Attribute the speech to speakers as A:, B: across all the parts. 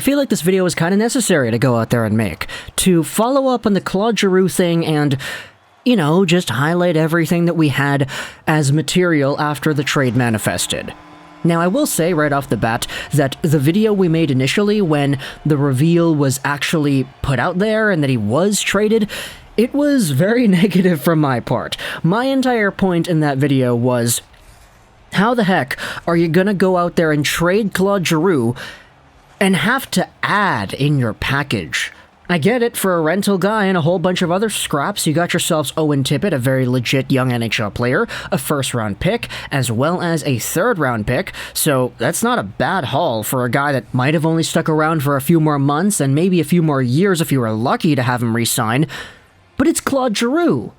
A: feel like this video is kind of necessary to go out there and make, to follow up on the Claude Giroux thing and, you know, just highlight everything that we had as material after the trade manifested. Now, I will say right off the bat that the video we made initially when the reveal was actually put out there and that he was traded, it was very negative from my part. My entire point in that video was, how the heck are you gonna go out there and trade Claude Giroux and have to add in your package? I get it, for a rental guy and a whole bunch of other scraps, you got yourselves Owen Tippett, a very legit young NHL player, a first-round pick, as well as a third-round pick, so that's not a bad haul for a guy that might have only stuck around for a few more months and maybe a few more years if you were lucky to have him re-sign, but it's Claude Giroux.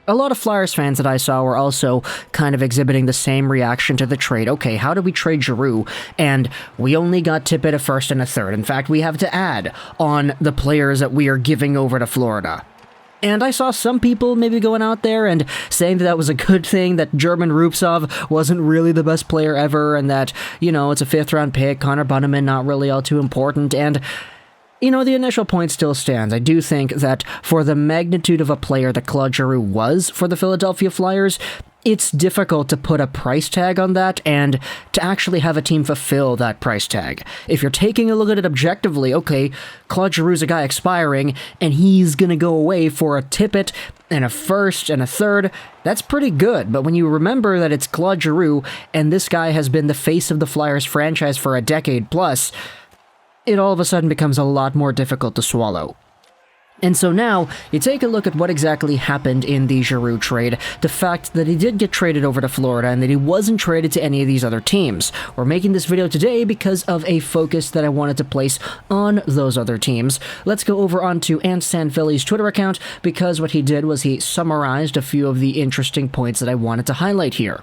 A: A lot of Flyers fans that I saw were also kind of exhibiting the same reaction to the trade. Okay, how do we trade Giroux? And we only got Tippett a first and a third. In fact, we have to add on the players that we are giving over to Florida. And I saw some people maybe going out there and saying that was a good thing, that German Rubtsov wasn't really the best player ever, and that, you know, it's a fifth-round pick, Connor Bunnaman not really all too important, and you know, the initial point still stands. I do think that for the magnitude of a player that Claude Giroux was for the Philadelphia Flyers, it's difficult to put a price tag on that and to actually have a team fulfill that price tag. If you're taking a look at it objectively, okay, Claude Giroux's a guy expiring, and he's gonna go away for a Tippett and a first and a third, that's pretty good. But when you remember that it's Claude Giroux, and this guy has been the face of the Flyers franchise for a decade plus, it all of a sudden becomes a lot more difficult to swallow. And so now, you take a look at what exactly happened in the Giroux trade, the fact that he did get traded over to Florida and that he wasn't traded to any of these other teams. We're making this video today because of a focus that I wanted to place on those other teams. Let's go over onto Ant Sanphilly's Twitter account, because what he did was he summarized a few of the interesting points that I wanted to highlight here.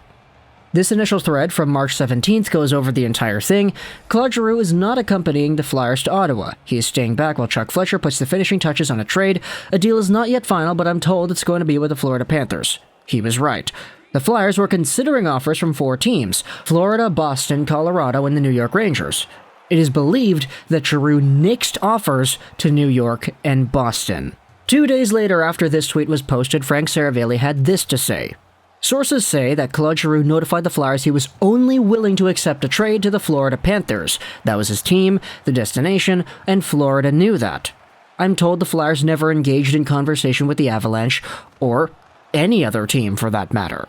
A: This initial thread from March 17th goes over the entire thing. Claude Giroux is not accompanying the Flyers to Ottawa. He is staying back while Chuck Fletcher puts the finishing touches on a trade. A deal is not yet final, but I'm told it's going to be with the Florida Panthers. He was right. The Flyers were considering offers from 4 teams: Florida, Boston, Colorado, and the New York Rangers. It is believed that Giroux nixed offers to New York and Boston. 2 days later, after this tweet was posted, Frank Seravalli had this to say. Sources say that Claude Giroux notified the Flyers he was only willing to accept a trade to the Florida Panthers. That was his team, the destination, and Florida knew that. I'm told the Flyers never engaged in conversation with the Avalanche, or any other team for that matter.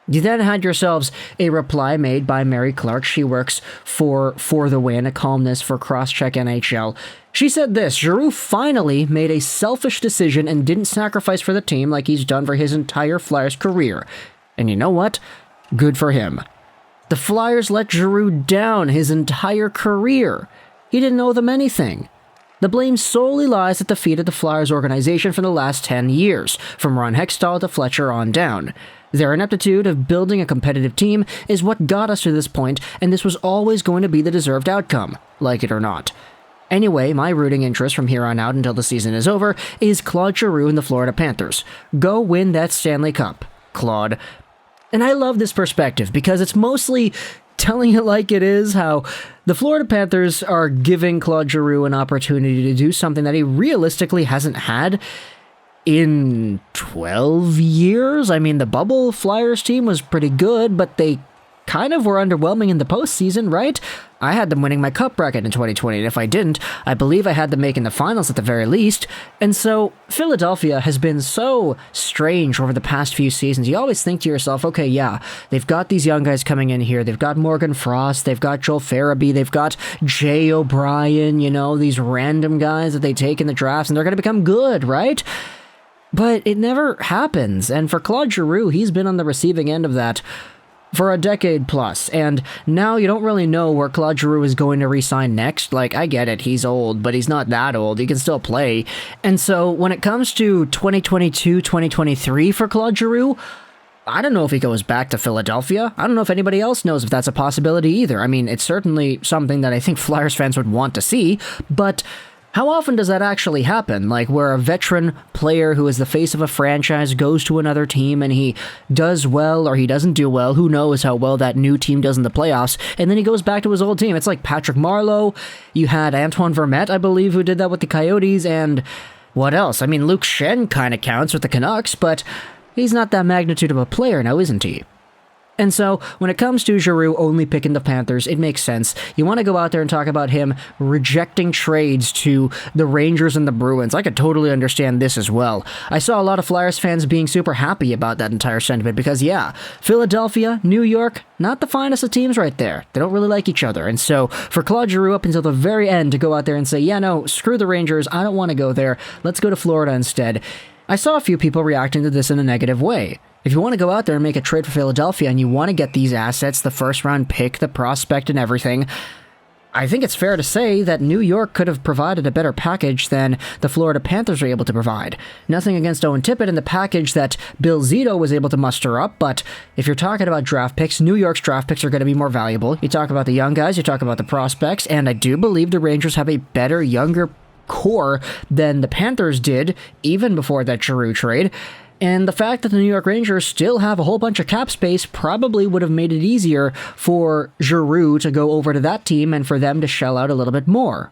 A: You then had yourselves a reply made by Mary Clark. She works for the Win, a columnist for Crosscheck NHL. She said this: Giroux finally made a selfish decision and didn't sacrifice for the team like he's done for his entire Flyers career. And you know what? Good for him. The Flyers let Giroux down his entire career. He didn't owe them anything. The blame solely lies at the feet of the Flyers organization for the last 10 years, from Ron Hextall to Fletcher on down. Their ineptitude of building a competitive team is what got us to this point, and this was always going to be the deserved outcome, like it or not. Anyway, my rooting interest from here on out until the season is over is Claude Giroux and the Florida Panthers. Go win that Stanley Cup, Claude. And I love this perspective because it's mostly telling it like it is, how the Florida Panthers are giving Claude Giroux an opportunity to do something that he realistically hasn't had in 12 years. I mean, the bubble Flyers team was pretty good, but they kind of were underwhelming in the postseason, right? I had them winning my cup bracket in 2020, and if I didn't, I believe I had them making the finals at the very least. And so, Philadelphia has been so strange over the past few seasons. You always think to yourself, okay, yeah, they've got these young guys coming in here. They've got Morgan Frost, they've got Joel Farabee, they've got Jay O'Brien, you know, these random guys that they take in the drafts, and they're going to become good, right? But it never happens, and for Claude Giroux, he's been on the receiving end of that for a decade plus, and now you don't really know where Claude Giroux is going to re-sign next. Like, I get it, he's old, but he's not that old, he can still play. And so, when it comes to 2022-2023 for Claude Giroux, I don't know if he goes back to Philadelphia. I don't know if anybody else knows if that's a possibility either. I mean, it's certainly something that I think Flyers fans would want to see, but How often does that actually happen? Like, where a veteran player who is the face of a franchise goes to another team and he does well or he doesn't do well, who knows how well that new team does in the playoffs, and then he goes back to his old team. It's like Patrick Marleau, you had Antoine Vermette, I believe, who did that with the Coyotes, and what else? I mean, Luke Schenn kind of counts with the Canucks, but he's not that magnitude of a player now, isn't he? And so, when it comes to Giroux only picking the Panthers, it makes sense. You want to go out there and talk about him rejecting trades to the Rangers and the Bruins. I could totally understand this as well. I saw a lot of Flyers fans being super happy about that entire sentiment because, yeah, Philadelphia, New York, not the finest of teams right there. They don't really like each other. And so, for Claude Giroux up until the very end to go out there and say, yeah, no, screw the Rangers, I don't want to go there, let's go to Florida instead. I saw a few people reacting to this in a negative way. If you want to go out there and make a trade for Philadelphia and you want to get these assets, the first round pick, the prospect, and everything, I think it's fair to say that New York could have provided a better package than the Florida Panthers were able to provide. Nothing against Owen Tippett and the package that Bill Zito was able to muster up, but if you're talking about draft picks, New York's draft picks are going to be more valuable. You talk about the young guys, you talk about the prospects, and I do believe the Rangers have a better, younger core than the Panthers did, even before that Giroux trade. And the fact that the New York Rangers still have a whole bunch of cap space probably would have made it easier for Giroux to go over to that team and for them to shell out a little bit more.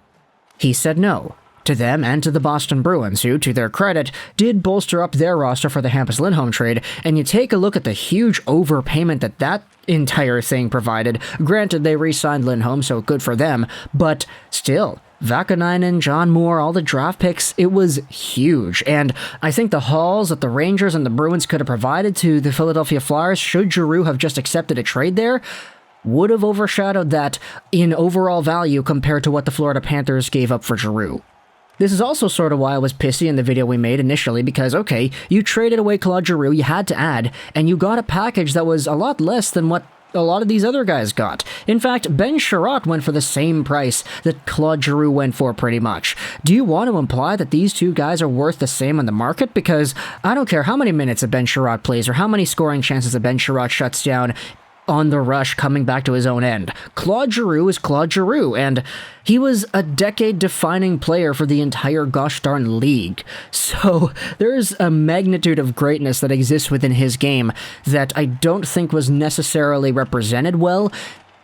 A: He said no. To them and to the Boston Bruins, who, to their credit, did bolster up their roster for the Hampus Lindholm trade, and you take a look at the huge overpayment that entire thing provided. Granted, they re-signed Lindholm, so good for them, but still, Vakanainen, John Moore, all the draft picks, it was huge, and I think the hauls that the Rangers and the Bruins could have provided to the Philadelphia Flyers, should Giroux have just accepted a trade there, would have overshadowed that in overall value compared to what the Florida Panthers gave up for Giroux. This is also sort of why I was pissy in the video we made initially, because, okay, you traded away Claude Giroux, you had to add, and you got a package that was a lot less than what a lot of these other guys got. In fact, Ben Chiarot went for the same price that Claude Giroux went for pretty much. Do you want to imply that these two guys are worth the same on the market? Because I don't care how many minutes a Ben Chiarot plays or how many scoring chances a Ben Chiarot shuts down on the rush coming back to his own end. Claude Giroux is Claude Giroux, and he was a decade-defining player for the entire gosh darn league. So there's a magnitude of greatness that exists within his game that I don't think was necessarily represented well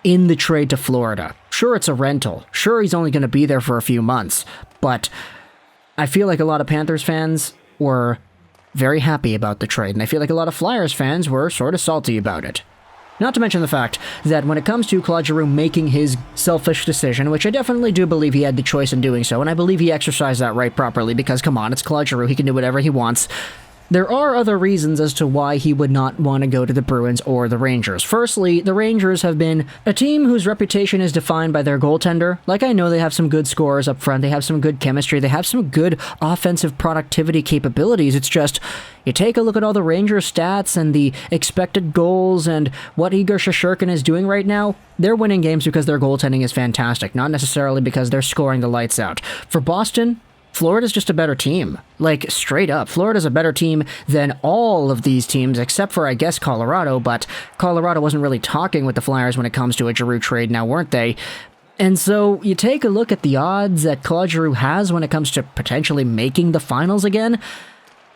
A: in the trade to Florida. Sure, it's a rental. Sure, he's only going to be there for a few months, but I feel like a lot of Panthers fans were very happy about the trade, and I feel like a lot of Flyers fans were sort of salty about it. Not to mention the fact that when it comes to Claude Giroux making his selfish decision, which I definitely do believe he had the choice in doing so, and I believe he exercised that right properly because, come on, it's Claude Giroux, he can do whatever he wants. There are other reasons as to why he would not want to go to the Bruins or the Rangers. Firstly, the Rangers have been a team whose reputation is defined by their goaltender. Like, I know they have some good scorers up front, they have some good chemistry, they have some good offensive productivity capabilities. It's just, you take a look at all the Rangers stats and the expected goals and what Igor Shesterkin is doing right now, they're winning games because their goaltending is fantastic, not necessarily because they're scoring the lights out. For Boston, Florida's just a better team. Like, straight up, Florida's a better team than all of these teams, except for, I guess, Colorado, but Colorado wasn't really talking with the Flyers when it comes to a Giroux trade now, weren't they? And so, you take a look at the odds that Claude Giroux has when it comes to potentially making the finals again.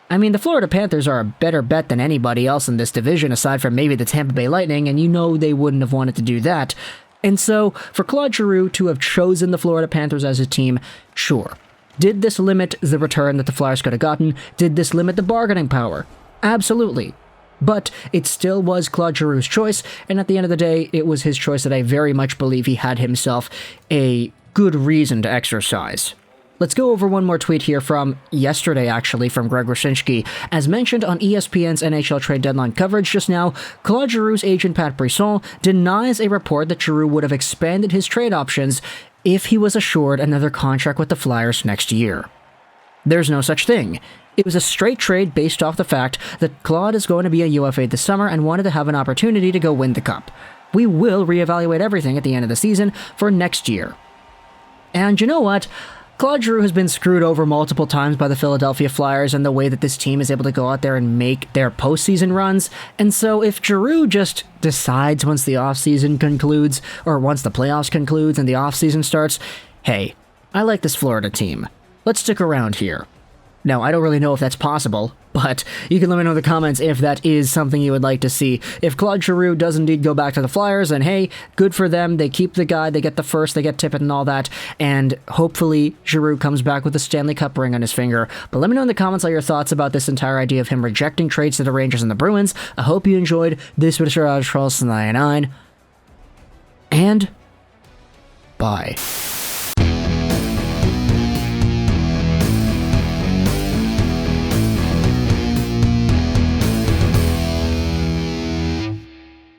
A: I mean, the Florida Panthers are a better bet than anybody else in this division, aside from maybe the Tampa Bay Lightning, and you know they wouldn't have wanted to do that. And so, for Claude Giroux to have chosen the Florida Panthers as his team, sure. Did this limit the return that the Flyers could have gotten? Did this limit the bargaining power? Absolutely. But it still was Claude Giroux's choice, and at the end of the day, it was his choice that I very much believe he had himself a good reason to exercise. Let's go over one more tweet here from yesterday, actually, from Greg Wyshynski. As mentioned on ESPN's NHL trade deadline coverage just now, Claude Giroux's agent Pat Brisson denies a report that Giroux would have expanded his trade options if he was assured another contract with the Flyers next year. There's no such thing. It was a straight trade based off the fact that Claude is going to be a UFA this summer and wanted to have an opportunity to go win the Cup. We will reevaluate everything at the end of the season for next year. And you know what? Claude Giroux has been screwed over multiple times by the Philadelphia Flyers and the way that this team is able to go out there and make their postseason runs. And so if Giroux just decides once the offseason concludes, or once the playoffs concludes and the offseason starts, hey, I like this Florida team. Let's stick around here. Now, I don't really know if that's possible, but you can let me know in the comments if that is something you would like to see. If Claude Giroux does indeed go back to the Flyers, then hey, good for them. They keep the guy, they get the first, they get Tippett and all that, and hopefully Giroux comes back with a Stanley Cup ring on his finger. But let me know in the comments all your thoughts about this entire idea of him rejecting trades to the Rangers and the Bruins. I hope you enjoyed this video of Charles 99, and bye.